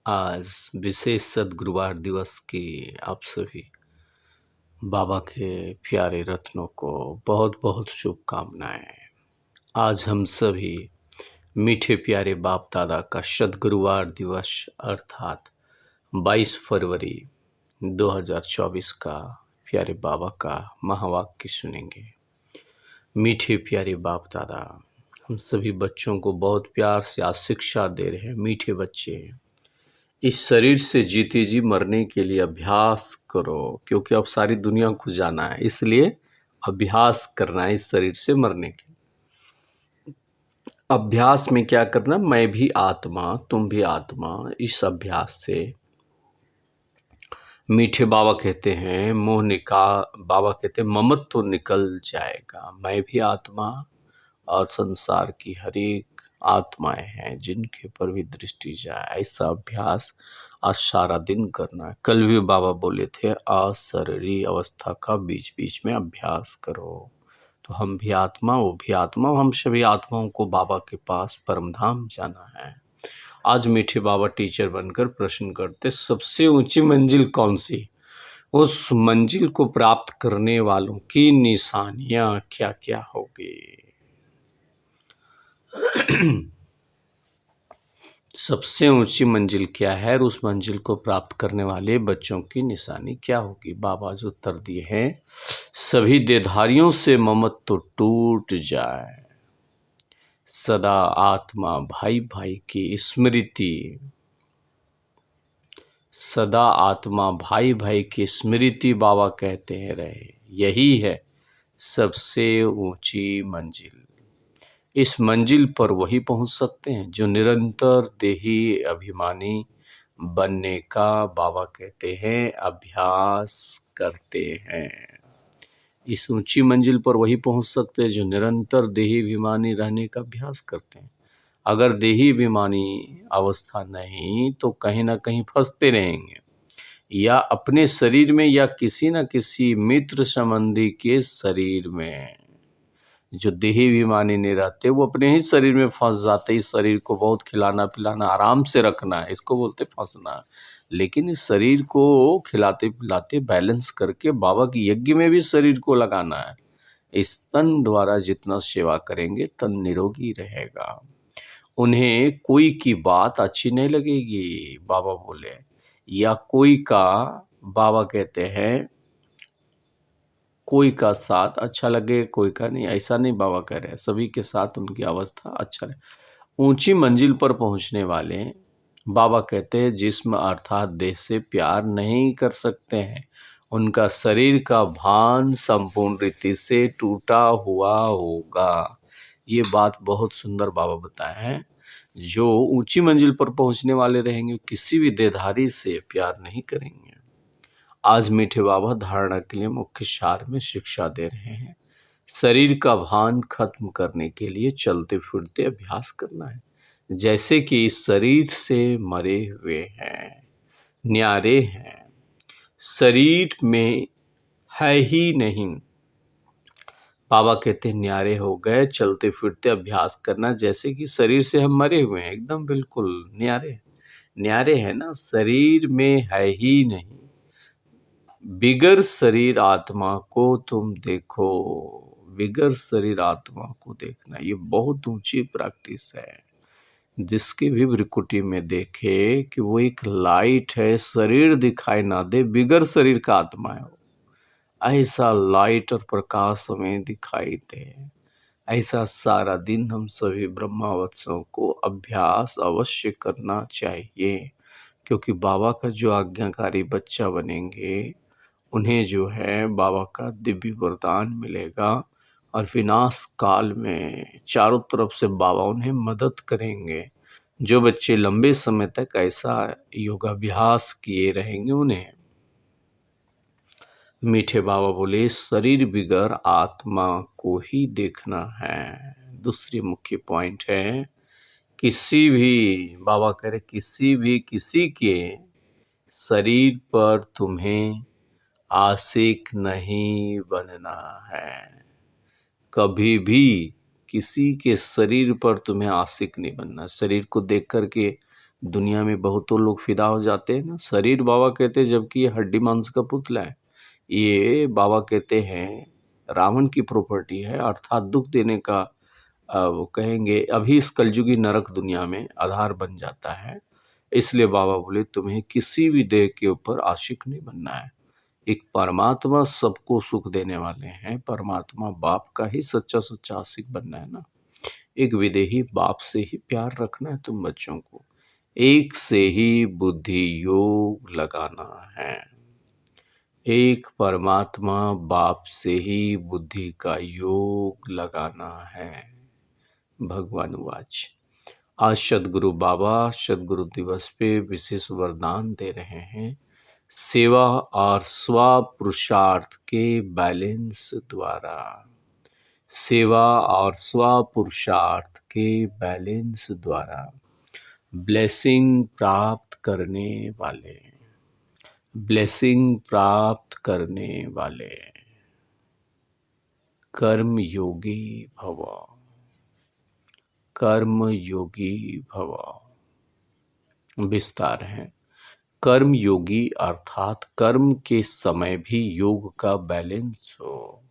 आज विशेष सद्गुरुवार दिवस की आप सभी बाबा के प्यारे रत्नों को बहुत बहुत शुभकामनाएं। आज हम सभी मीठे प्यारे बाप दादा का सद्गुरुवार दिवस अर्थात 22 फरवरी 2024 का प्यारे बाबा का महावाक्य सुनेंगे। मीठे प्यारे बाप दादा हम सभी बच्चों को बहुत प्यार से आज शिक्षा दे रहे हैं। मीठे बच्चे, इस शरीर से जीते जी मरने के लिए अभ्यास करो, क्योंकि अब सारी दुनिया को जाना है, इसलिए अभ्यास करना है इस शरीर से मरने के। अभ्यास में क्या करना? मैं भी आत्मा, तुम भी आत्मा। इस अभ्यास से मीठे बाबा कहते हैं बाबा कहते हैं ममत्व तो निकल जाएगा। मैं भी आत्मा और संसार की हर एक आत्माएं हैं जिनके पर भी दृष्टि जाए। ऐसा अभ्यास आज सारा दिन करना है। कल भी बाबा बोले थे अशरीरी अवस्था का बीच बीच में अभ्यास करो। तो हम भी आत्मा, वो भी आत्मा, हम सभी आत्माओं को बाबा के पास परमधाम जाना है। आज मीठे बाबा टीचर बनकर प्रश्न करते, सबसे ऊंची मंजिल कौन सी? उस मंजिल को प्राप्त करने वालों की निशानियां क्या क्या होगी? सबसे ऊंची मंजिल क्या है और उस मंजिल को प्राप्त करने वाले बच्चों की निशानी क्या होगी? बाबा जो उत्तर दिए हैं, सभी देहधारियों से ममत्व तो टूट जाए, सदा आत्मा भाई भाई की स्मृति, सदा आत्मा भाई भाई की स्मृति बाबा कहते हैं रहे, यही है सबसे ऊंची मंजिल। इस मंजिल पर वही पहुंच सकते हैं जो निरंतर देही अभिमानी बनने का बाबा कहते हैं अभ्यास करते हैं। इस ऊंची मंजिल पर वही पहुंच सकते हैं जो निरंतर देही अभिमानी रहने का अभ्यास करते हैं। अगर देही अभिमानी अवस्था नहीं तो कहीं ना कहीं फंसते रहेंगे, या अपने शरीर में या किसी न किसी मित्र संबंधी के शरीर में। जो देही अभिमानी नहीं रहते वो अपने ही शरीर में फंस जाते। इस शरीर को बहुत खिलाना पिलाना, आराम से रखना है, इसको बोलते फंसना। लेकिन इस शरीर को खिलाते पिलाते बैलेंस करके बाबा की यज्ञ में भी शरीर को लगाना है। इस तन द्वारा जितना सेवा करेंगे तन निरोगी रहेगा। उन्हें कोई की बात अच्छी नहीं लगेगी, बाबा बोले, या कोई का, बाबा कहते हैं कोई का साथ अच्छा लगे कोई का नहीं, ऐसा नहीं बाबा कह रहे हैं। सभी के साथ उनकी अवस्था अच्छा रहे। ऊंची मंजिल पर पहुंचने वाले बाबा कहते हैं जिस्म अर्थात देह से प्यार नहीं कर सकते हैं। उनका शरीर का भान संपूर्ण रीति से टूटा हुआ होगा। ये बात बहुत सुंदर बाबा बताए हैं। जो ऊंची मंजिल पर पहुंचने वाले रहेंगे किसी भी देहधारी से प्यार नहीं करेंगे। आज मीठे बाबा धारणा के लिए मुख्य सार में शिक्षा दे रहे हैं। शरीर का भान खत्म करने के लिए चलते फिरते अभ्यास करना है, जैसे कि इस शरीर से मरे हुए हैं, न्यारे हैं, शरीर में है ही नहीं। बाबा कहते हैं न्यारे हो गए, चलते फिरते अभ्यास करना जैसे कि शरीर से हम मरे हुए हैं, एकदम बिल्कुल न्यारे न्यारे है ना, शरीर में है ही नहीं। बिगर शरीर आत्मा को तुम देखो, बिगर शरीर आत्मा को देखना ये बहुत ऊंची प्रैक्टिस है। जिसकी भी भ्रिकुटी में देखे कि वो एक लाइट है, शरीर दिखाई ना दे, बिगर शरीर का आत्मा है, ऐसा लाइट और प्रकाश हमें दिखाई दे। ऐसा सारा दिन हम सभी ब्रह्मावत्सों को अभ्यास अवश्य करना चाहिए, क्योंकि बाबा का जो आज्ञाकारी बच्चा बनेंगे उन्हें जो है बाबा का दिव्य वरदान मिलेगा और विनाश काल में चारों तरफ से बाबा उन्हें मदद करेंगे। जो बच्चे लंबे समय तक ऐसा योगाभ्यास किए रहेंगे उन्हें मीठे बाबा बोले शरीर बिगर आत्मा को ही देखना है। दूसरी मुख्य पॉइंट है, किसी भी, बाबा कह रहे किसी के शरीर पर तुम्हें आशिक नहीं बनना है। कभी भी किसी के शरीर पर तुम्हें आशिक नहीं बनना। शरीर को देख करके दुनिया में बहुतों लोग फिदा हो जाते हैं ना। शरीर बाबा कहते हैं जबकि ये हड्डी मांस का पुतला है। ये बाबा कहते हैं रावण की प्रॉपर्टी है, अर्थात दुख देने का वो कहेंगे अभी इस कलयुगी नरक दुनिया में आधार बन जाता है। इसलिए बाबा बोले तुम्हें किसी भी देह के ऊपर आशिक नहीं बनना है। एक परमात्मा सबको सुख देने वाले हैं, परमात्मा बाप का ही सच्चा सच्चा आशिक बनना है ना। एक विदेही बाप से ही प्यार रखना है तुम बच्चों को, एक से ही बुद्धि योग लगाना है। एक परमात्मा बाप से ही बुद्धि का योग लगाना है। भगवान वाच। आज सदगुरु बाबा सदगुरु दिवस पे विशेष वरदान दे रहे हैं। सेवा और स्व पुरुषार्थ के बैलेंस द्वारा, सेवा और स्व पुरुषार्थ के बैलेंस द्वारा ब्लेसिंग प्राप्त करने वाले, ब्लेसिंग प्राप्त करने वाले कर्म योगी भव, कर्म योगी भव। विस्तार है। कर्म योगी अर्थात कर्म के समय भी योग का बैलेंस हो।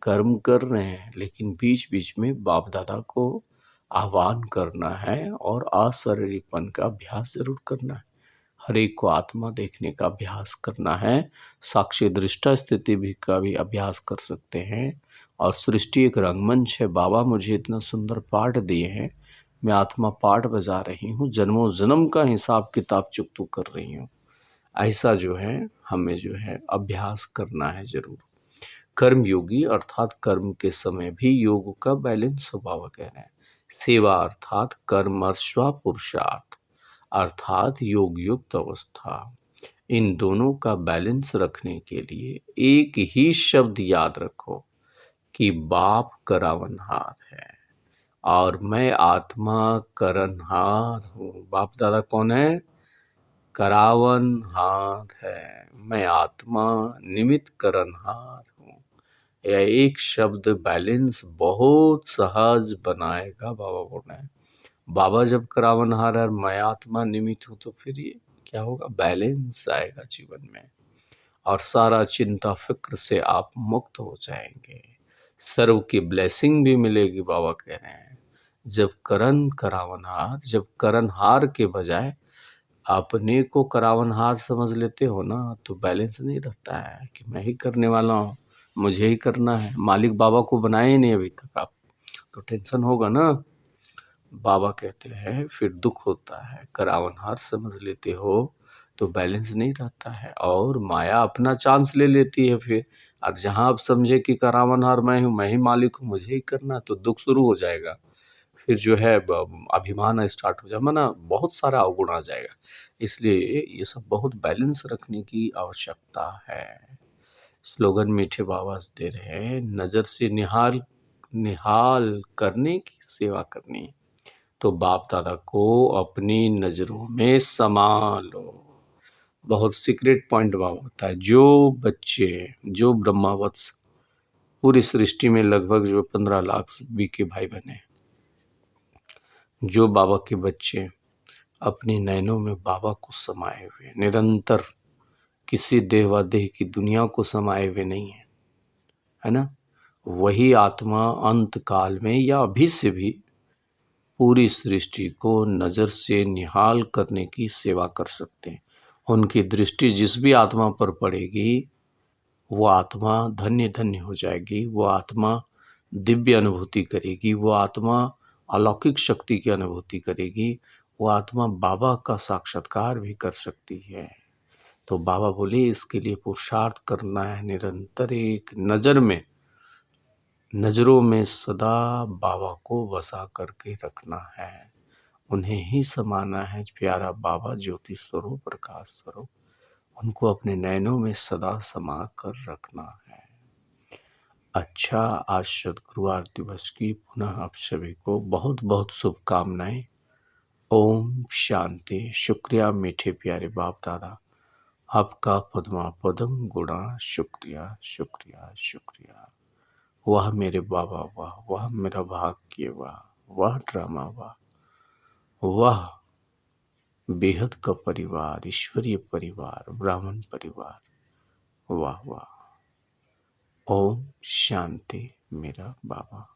कर्म कर रहे हैं लेकिन बीच बीच में बाप दादा को आह्वान करना है और अशरीरीपन का अभ्यास जरूर करना है। हर एक को आत्मा देखने का अभ्यास करना है। साक्षी दृष्टा स्थिति भी का भी अभ्यास कर सकते हैं। और सृष्टि एक रंगमंच है। बाबा मुझे इतना सुंदर पाठ दिए हैं, मैं आत्मा पाठ बजा रही हूँ, जन्मों जन्म का हिसाब किताब चुकतू कर रही हूँ। ऐसा जो है हमें जो है अभ्यास करना है जरूर। कर्म योगी अर्थात कर्म के समय भी योग का बैलेंस हो, बाबा कह रहे हैं। सेवा अर्थात कर्म और स्व पुरुषार्थ अर्थात योग युक्त अवस्था, इन दोनों का बैलेंस रखने के लिए एक ही शब्द याद रखो कि बाप करावनहार है और मैं आत्मा करनहार हूँ। बाप दादा कौन है? करावनहार है। मैं आत्मा निमित्त करनहार हूँ। यह एक शब्द बैलेंस बहुत सहज बनाएगा। बाबा बोल रहे हैं बाबा जब करावनहार और मैं आत्मा निमित्त हूँ तो फिर ये क्या होगा? बैलेंस आएगा जीवन में और सारा चिंता फिक्र से आप मुक्त हो जाएंगे। सर्व की ब्लेसिंग भी मिलेगी। बाबा कह रहे हैं जब करण करावनहार, जब करणहार के बजाय अपने को करावनहार समझ लेते हो ना तो बैलेंस नहीं रहता है कि मैं ही करने वाला हूँ, मुझे ही करना है। मालिक बाबा को बनाए ही नहीं अभी तक आप, तो टेंशन होगा ना। बाबा कहते हैं फिर दुख होता है। करावनहार समझ लेते हो तो बैलेंस नहीं रहता है और माया अपना चांस ले लेती है। फिर अब जहां आप समझे कि करावनहार मैं हूँ, मैं ही मालिक हूँ, मुझे ही करना, तो दुख शुरू हो जाएगा। फिर जो है अभिमान स्टार्ट हो जाएगा ना, बहुत सारा अवगुण आ जाएगा। इसलिए ये सब बहुत बैलेंस रखने की आवश्यकता है। स्लोगन मीठे बाबा दे रहे हैं, नजर से निहाल निहाल करने की सेवा करनी, तो बाप दादा को अपनी नजरों में समा लो। बहुत सीक्रेट पॉइंट बाबा होता है। जो बच्चे, जो ब्रह्मावत्स, पूरी सृष्टि में लगभग जो 15 लाख भी के भाई बहन, जो बाबा के बच्चे अपनी नैनों में बाबा को समाये हुए निरंतर, किसी देवादेह की दुनिया को समाये हुए नहीं है ना, वही आत्मा अंत काल में या अभी से भी पूरी सृष्टि को नजर से निहाल करने की सेवा कर सकते हैं। उनकी दृष्टि जिस भी आत्मा पर पड़ेगी वो आत्मा धन्य धन्य हो जाएगी। वो आत्मा दिव्य अनुभूति करेगी। वो आत्मा अलौकिक शक्ति की अनुभूति करेगी। वो आत्मा बाबा का साक्षात्कार भी कर सकती है। तो बाबा बोले इसके लिए पुरुषार्थ करना है निरंतर। एक नजर में, नजरों में सदा बाबा को बसा करके रखना है, उन्हें ही समाना है। प्यारा बाबा ज्योति स्वरूप, प्रकाश स्वरूप, उनको अपने नैनों में सदा समा कर रखना है। अच्छा, आज सदगुरुवार दिवस की पुनः आप सभी को बहुत बहुत शुभकामनाएं। ओम शांति। शुक्रिया मीठे प्यारे बाप दादा, आपका पद्मा पदम गुणा शुक्रिया शुक्रिया शुक्रिया। वाह मेरे बाबा वाह, वाह मेरा भाग्य वाह, वाह ड्रामा वाह, वाह बेहद का परिवार, ईश्वरीय परिवार, ब्राह्मण परिवार। वाह वाह। ओम शांति मेरा बाबा।